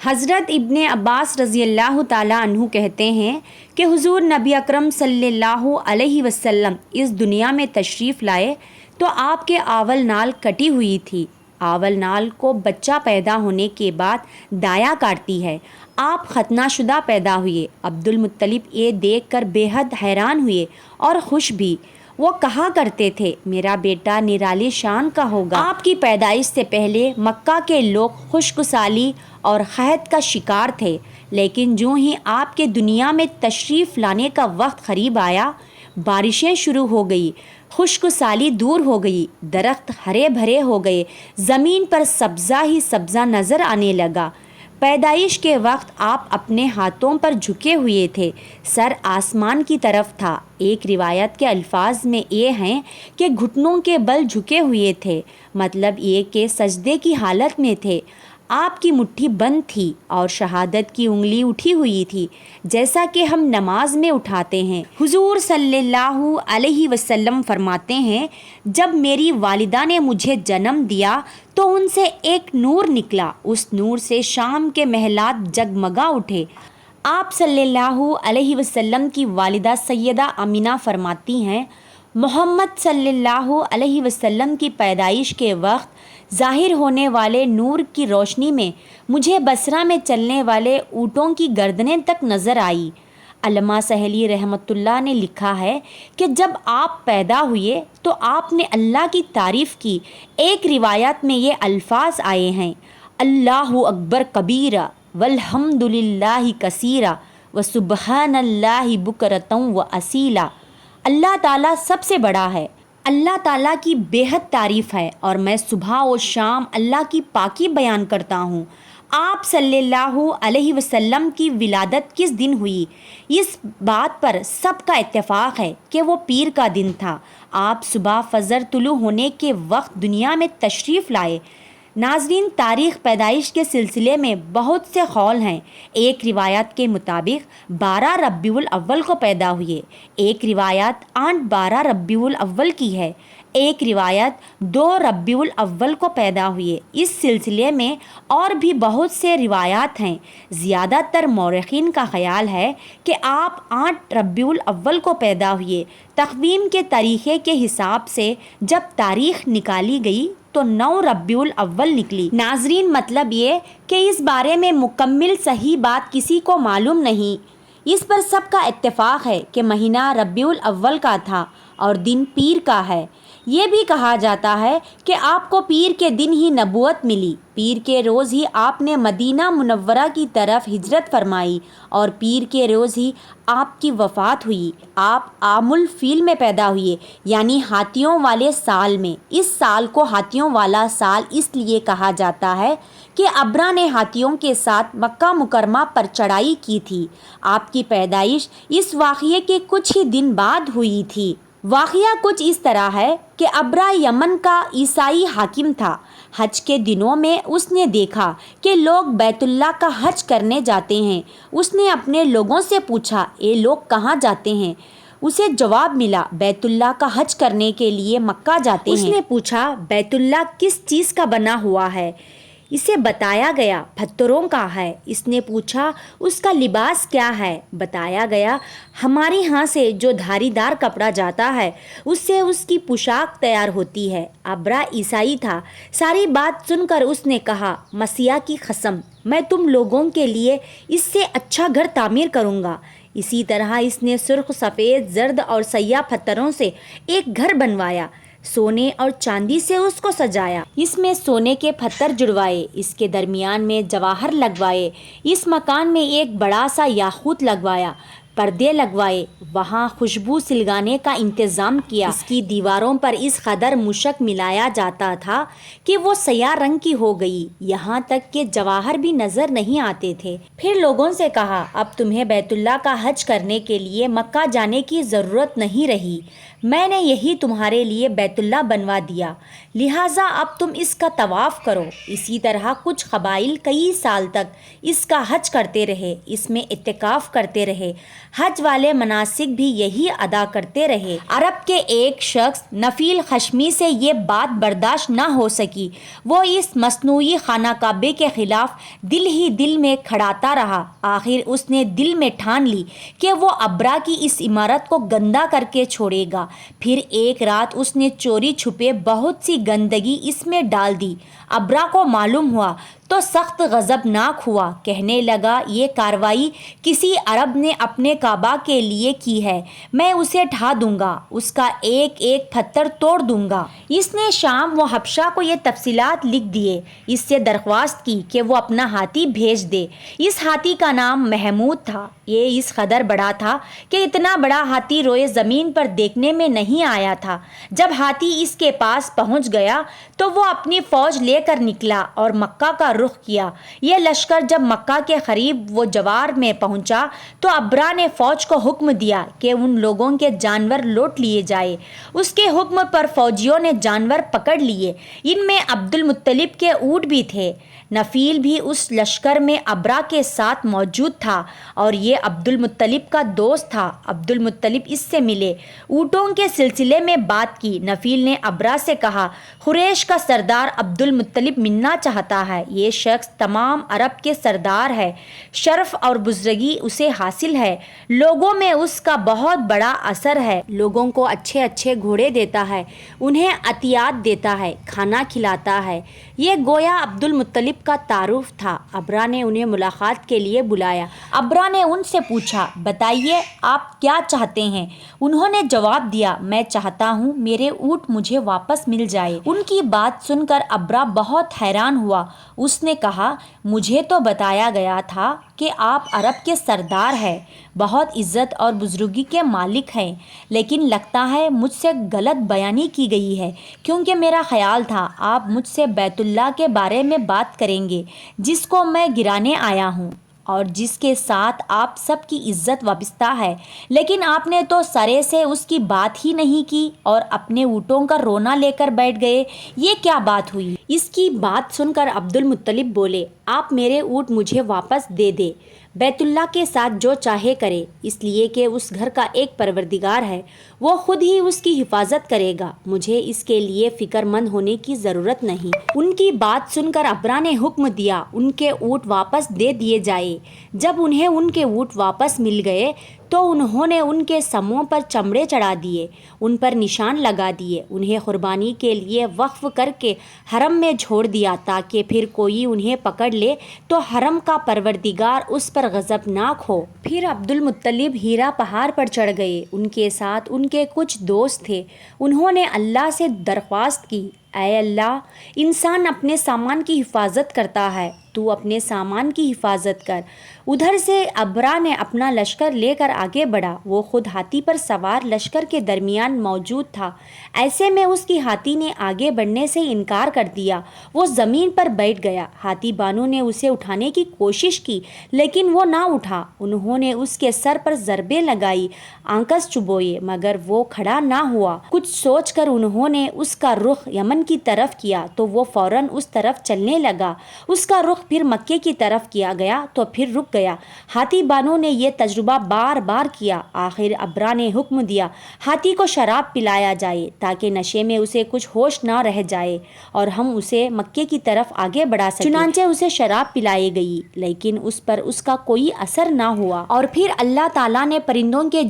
حضرت ابن عباس رضی اللہ تعالیٰ عنہ کہتے ہیں کہ حضور نبی اکرم صلی اللہ علیہ وسلم اس دنیا میں تشریف لائے تو آپ کے آول نال کٹی ہوئی تھی۔ آول نال کو بچہ پیدا ہونے کے بعد دایا کاٹتی ہے۔ آپ ختنہ شدہ پیدا ہوئے۔ عبد المطلب یہ دیکھ کر بے حد حیران ہوئے اور خوش بھی۔ وہ کہا کرتے تھے میرا بیٹا نرالی شان کا ہوگا۔ آپ کی پیدائش سے پہلے مکہ کے لوگ خشک سالی اور قحط کا شکار تھے، لیکن جو ہی آپ کے دنیا میں تشریف لانے کا وقت قریب آیا، بارشیں شروع ہو گئی، خشک سالی دور ہو گئی، درخت ہرے بھرے ہو گئے، زمین پر سبزہ ہی سبزہ نظر آنے لگا۔ پیدائش کے وقت آپ اپنے ہاتھوں پر جھکے ہوئے تھے، سر آسمان کی طرف تھا۔ ایک روایت کے الفاظ میں یہ ہیں کہ گھٹنوں کے بل جھکے ہوئے تھے، مطلب یہ کہ سجدے کی حالت میں تھے۔ آپ کی مٹھی بند تھی اور شہادت کی انگلی اٹھی ہوئی تھی، جیسا کہ ہم نماز میں اٹھاتے ہیں۔ حضور صلی اللہ علیہ وسلم فرماتے ہیں جب میری والدہ نے مجھے جنم دیا تو ان سے ایک نور نکلا، اس نور سے شام کے محلات جگمگا اٹھے۔ آپ صلی اللہ علیہ وسلم کی والدہ سیدہ آمینہ فرماتی ہیں محمد صلی اللہ علیہ وسلم کی پیدائش کے وقت ظاہر ہونے والے نور کی روشنی میں مجھے بصرہ میں چلنے والے اونٹوں کی گردنیں تک نظر آئی۔ علامہ سہیلی رحمۃ اللہ نے لکھا ہے کہ جب آپ پیدا ہوئے تو آپ نے اللہ کی تعریف کی۔ ایک روایت میں یہ الفاظ آئے ہیں اللہ اکبر کبیرہ والحمد للہ کثیرہ وسبحان اللہ بکرۃ واصیلا۔ اللہ تعالیٰ سب سے بڑا ہے، اللہ تعالیٰ کی بے حد تعریف ہے اور میں صبح و شام اللہ کی پاکی بیان کرتا ہوں۔ آپ صلی اللہ علیہ وسلم کی ولادت کس دن ہوئی؟ اس بات پر سب کا اتفاق ہے کہ وہ پیر کا دن تھا۔ آپ صبح فجر طلوع ہونے کے وقت دنیا میں تشریف لائے۔ ناظرین، تاریخ پیدائش کے سلسلے میں بہت سے قول ہیں۔ ایک روایت کے مطابق 12 ربیع الاول کو پیدا ہوئے، ایک روایت 8-12 ربیع الاول کی ہے، ایک روایت 2 ربیع الاول کو پیدا ہوئے۔ اس سلسلے میں اور بھی بہت سے روایات ہیں۔ زیادہ تر مورخین کا خیال ہے کہ آپ 8 ربیع الاول کو پیدا ہوئے۔ تقویم کے طریقے کے حساب سے جب تاریخ نکالی گئی تو 9 ربیع الاول نکلی۔ ناظرین، مطلب یہ کہ اس بارے میں مکمل صحیح بات کسی کو معلوم نہیں۔ اس پر سب کا اتفاق ہے کہ مہینہ ربیع الاول کا تھا اور دن پیر کا ہے۔ یہ بھی کہا جاتا ہے کہ آپ کو پیر کے دن ہی نبوت ملی، پیر کے روز ہی آپ نے مدینہ منورہ کی طرف ہجرت فرمائی اور پیر کے روز ہی آپ کی وفات ہوئی۔ آپ عام الفیل میں پیدا ہوئے، یعنی ہاتھیوں والے سال میں۔ اس سال کو ہاتھیوں والا سال اس لیے کہا جاتا ہے کہ ابرا نے ہاتھیوں کے ساتھ مکہ مکرمہ پر چڑھائی کی تھی۔ آپ کی پیدائش اس واقعے کے کچھ ہی دن بعد ہوئی تھی۔ واقعہ کچھ اس طرح ہے کہ ابرا یمن کا عیسائی حاکم تھا۔ حج کے دنوں میں اس نے دیکھا کہ لوگ بیت اللہ کا حج کرنے جاتے ہیں۔ اس نے اپنے لوگوں سے پوچھا یہ لوگ کہاں جاتے ہیں؟ اسے جواب ملا بیت اللہ کا حج کرنے کے لیے مکہ جاتے ہیں۔ اس نے پوچھا بیت اللہ کس چیز کا بنا ہوا ہے؟ اسے بتایا گیا پتھروں کا ہے۔ اس نے پوچھا اس کا لباس کیا ہے؟ بتایا گیا ہمارے ہاں سے جو دھاری دار کپڑا جاتا ہے اس سے اس کی پوشاک تیار ہوتی ہے۔ ابرا عیسائی تھا۔ ساری بات سن کر اس نے کہا مسیح کی قسم میں تم لوگوں کے لیے اس سے اچھا گھر تعمیر کروں گا۔ اسی طرح اس نے سرخ، سفید، زرد اور سیاہ پتھروں سے ایک گھر بنوایا، سونے اور چاندی سے اس کو سجایا۔ اس میں سونے کے پتھر جڑوائے، اس کے درمیان میں جواہر لگوائے، اس مکان میں ایک بڑا سا یاقوت لگوایا، پردے لگوائے، وہاں خوشبو سلگانے کا انتظام کیا۔ اس کی دیواروں پر اس قدر مشک ملایا جاتا تھا کہ وہ سیاہ رنگ کی ہو گئی، یہاں تک کہ جواہر بھی نظر نہیں آتے تھے۔ پھر لوگوں سے کہا اب تمہیں بیت اللہ کا حج کرنے کے لیے مکہ جانے کی ضرورت نہیں رہی، میں نے یہی تمہارے لیے بیت اللہ بنوا دیا، لہٰذا اب تم اس کا طواف کرو۔ اسی طرح کچھ قبائل کئی سال تک اس کا حج کرتے رہے، اس میں اعتکاف کرتے رہے، حج والے مناسک بھی یہی ادا کرتے رہے۔ عرب کے ایک شخص نفیل خشمی سے یہ بات برداشت نہ ہو سکی، وہ اس مصنوعی خانہ کعبے کے خلاف دل ہی دل میں کھڑاتا رہا۔ آخر اس نے دل میں ٹھان لی کہ وہ ابرا کی اس عمارت کو گندا کر کے چھوڑے گا۔ پھر ایک رات اس نے چوری چھپے بہت سی گندگی اس میں ڈال دی۔ ابرا کو معلوم ہوا تو سخت غضبناک ہوا، کہنے لگا یہ کارروائی کسی عرب نے اپنے کعبہ کے لیے کی ہے، میں اسے ڈھا دوں گا، اس کا ایک ایک پتھر توڑ دوں گا۔ اس نے شام و حبشہ کو یہ تفصیلات لکھ دیے، اس سے درخواست کی کہ وہ اپنا ہاتھی بھیج دے۔ اس ہاتھی کا نام محمود تھا۔ یہ اس قدر بڑا تھا کہ اتنا بڑا ہاتھی روئے زمین پر دیکھنے میں نہیں آیا تھا۔ جب ہاتھی اس کے پاس پہنچ گیا تو وہ اپنی فوج لے کر نکلا اور مکہ کا رخ کیا۔ یہ لشکر جب مکہ کے قریب وہ جوار میں پہنچا تو ابرا نے فوج کو حکم دیا کہ ان لوگوں کے جانور لوٹ لیے جائے۔ اس کے حکم پر فوجیوں نے جانور پکڑ لیے، ان میں عبد المطلب کے اونٹ بھی تھے۔ نفیل بھی اس لشکر میں ابرا کے ساتھ موجود تھا اور یہ عبد المطلب کا دوست تھا۔ عبد المطلب اس سے ملے، اونٹوں کے سلسلے میں بات کی۔ نفیل نے ابرا سے کہا، قریش کا سردار عبد المطلب ملنا چاہتا ہے، یہ شخص تمام عرب کے سردار ہے، شرف اور بزرگی اسے حاصل ہے، لوگوں میں اس کا بہت بڑا اثر ہے، لوگوں کو اچھے اچھے گھوڑے دیتا ہے، انہیں عطیات دیتا ہے، کھانا کھلاتا ہے۔ یہ گویا عبد المطلب کا تعارف تھا۔ ابرا نے انہیں ملاقات کے لیے بلایا۔ ابرا نے ان سے پوچھا، بتائیے آپ کیا چاہتے ہیں؟ انہوں نے جواب دیا، میں چاہتا ہوں میرے اونٹ مجھے واپس مل جائے۔ ان کی بات سن کر ابرا بہت حیران ہوا۔ اس نے کہا، مجھے تو بتایا گیا تھا کہ آپ عرب کے سردار ہیں، بہت عزت اور بزرگی کے مالک ہیں، لیکن لگتا ہے مجھ سے غلط بیانی کی گئی ہے، کیونکہ میرا خیال تھا آپ مجھ سے بیت اللہ کے بارے میں بات کریں گے، جس کو میں گرانے آیا ہوں اور جس کے ساتھ آپ سب کی عزت وابستہ ہے، لیکن آپ نے تو سرے سے اس کی بات ہی نہیں کی اور اپنے اونٹوں کا رونا لے کر بیٹھ گئے، یہ کیا بات ہوئی؟ اس کی بات سن کر عبد المطلب بولے، آپ میرے اونٹ مجھے واپس دے دے، بیت اللہ کے ساتھ جو چاہے کرے، اس لیے کہ اس گھر کا ایک پروردگار ہے، وہ خود ہی اس کی حفاظت کرے گا، مجھے اس کے لیے فکر مند ہونے کی ضرورت نہیں۔ ان کی بات سن کر ابرا نے حکم دیا ان کے اونٹ واپس دے دیے جائے۔ جب انہیں ان کے اونٹ واپس مل گئے تو انہوں نے ان کے سموں پر چمڑے چڑھا دیے، ان پر نشان لگا دیے، انہیں قربانی کے لیے وقف کر کے حرم میں چھوڑ دیا تاکہ پھر کوئی انہیں پکڑ لے تو حرم کا پروردگار اس پر غضبناک ہو۔ پھر عبد المطلب ہیرا پہاڑ پر چڑھ گئے، ان کے ساتھ ان کے کچھ دوست تھے۔ انہوں نے اللہ سے درخواست کی، اے اللہ، انسان اپنے سامان کی حفاظت کرتا ہے، تو اپنے سامان کی حفاظت کر۔ ادھر سے ابرا نے اپنا لشکر لے کر آگے بڑھا، وہ خود ہاتھی پر سوار لشکر کے درمیان موجود تھا۔ ایسے میں اس کی ہاتھی نے آگے بڑھنے سے انکار کر دیا، وہ زمین پر بیٹھ گیا۔ ہاتھی بانوں نے اسے اٹھانے کی کوشش کی لیکن وہ نہ اٹھا۔ انہوں نے اس کے سر پر ضربیں لگائی، آنکس چبوئے، مگر وہ کھڑا نہ ہوا۔ کچھ سوچ کر انہوں نے اس کا رخ یمن کی طرف کیا تو وہ فوراً اس طرف چلنے لگا۔ اس کا رخ پھر مکے کی طرف کیا گیا تو پھر رک گیا۔ ہاتھی بانوں نے یہ تجربہ بار بار کیا۔ آخر ابرا نے حکم دیا ہاتھی کو شراب پلایا جائے تاکہ نشے میں اسے کچھ ہوش نہ رہ جائے اور ہم اسے مکے کی طرف آگے بڑھا سکیں۔ چنانچہ اسے شراب پلائی گئی لیکن اس پر اس کا کوئی اثر نہ ہوا۔ اور پھر اللہ تعالیٰ نے پرندوں کے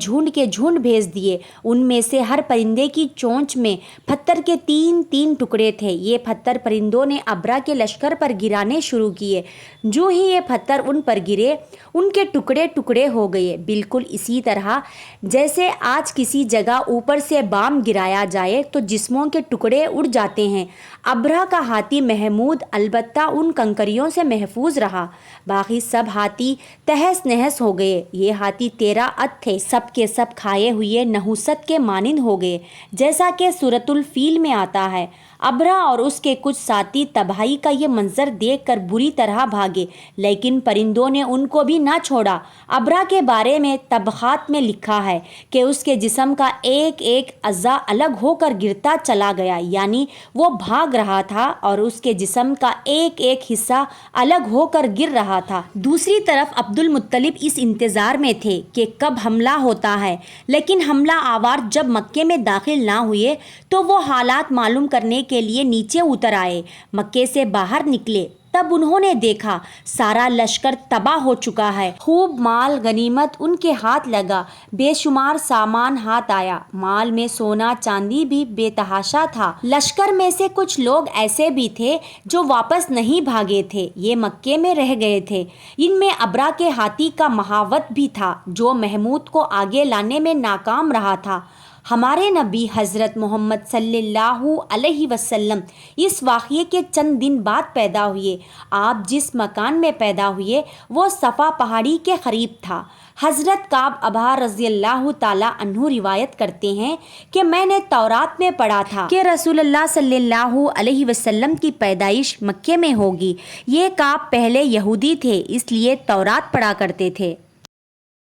جھنڈ بھیج دیے، ان میں سے ہر پرندے کی چونچ میں پتھر کے 3 ٹکڑے تھے۔ یہ پتھر پرندوں نے ابرا کے لشکر پر گرانے شروع کیے۔ جو ہی یہ پتھر ان پر گرے ان کے ٹکڑے ٹکڑے ہو گئے، بالکل اسی طرح جیسے آج کسی جگہ اوپر سے بام گرایا جائے تو جسموں کے ٹکڑے اڑ جاتے ہیں۔ ابرا کا ہاتھی محمود البتہ ان کنکریوں سے محفوظ رہا، باقی سب ہاتھی تہس نہس ہو گئے۔ یہ ہاتھی 13 عد تھے، سب کے سب کھائے ہوئے نحوست کے مانند ہو گئے، جیسا کہ سورۃ الفیل میں آتا ہے۔ ابرا اور اس کے کچھ ساتھی تباہی کا یہ منظر دیکھ کر بری طرح بھاگے، لیکن پرندوں نے ان کو بھی نہ چھوڑا۔ ابرا کے بارے میں طبقات میں لکھا ہے کہ اس کے جسم کا ایک ایک اعضا الگ ہو کر گرتا چلا گیا، یعنی وہ بھاگ رہا تھا اور اس کے جسم کا ایک ایک حصہ الگ ہو کر گر رہا تھا۔ دوسری طرف عبد المطلب اس انتظار میں تھے کہ کب حملہ ہوتا ہے، لیکن حملہ آور جب مکے میں داخل نہ ہوئے تو وہ حالات معلوم کرنے کے لیے نیچے اتر آئے۔ مکے سے باہر نکلے، تب انہوں نے دیکھا سارا لشکر تباہ ہو چکا ہے۔ خوب مال غنیمت ان کے ہاتھ لگا، بے شمار سامان ہاتھ آیا، مال میں سونا چاندی بھی بے تحاشا تھا۔ لشکر میں سے کچھ لوگ ایسے بھی تھے جو واپس نہیں بھاگے تھے، یہ مکے میں رہ گئے تھے۔ ان میں ابرا کے ہاتھی کا مہاوت بھی تھا جو محمود کو آگے لانے میں ناکام رہا تھا۔ ہمارے نبی حضرت محمد صلی اللہ علیہ وسلم اس واقعے کے چند دن بعد پیدا ہوئے۔ آپ جس مکان میں پیدا ہوئے وہ صفا پہاڑی کے قریب تھا۔ حضرت کعب ابا رضی اللہ تعالیٰ عنہ روایت کرتے ہیں کہ میں نے تورات میں پڑھا تھا کہ رسول اللہ صلی اللہ علیہ وسلم کی پیدائش مکے میں ہوگی۔ یہ کعب پہلے یہودی تھے، اس لیے تورات پڑھا کرتے تھے۔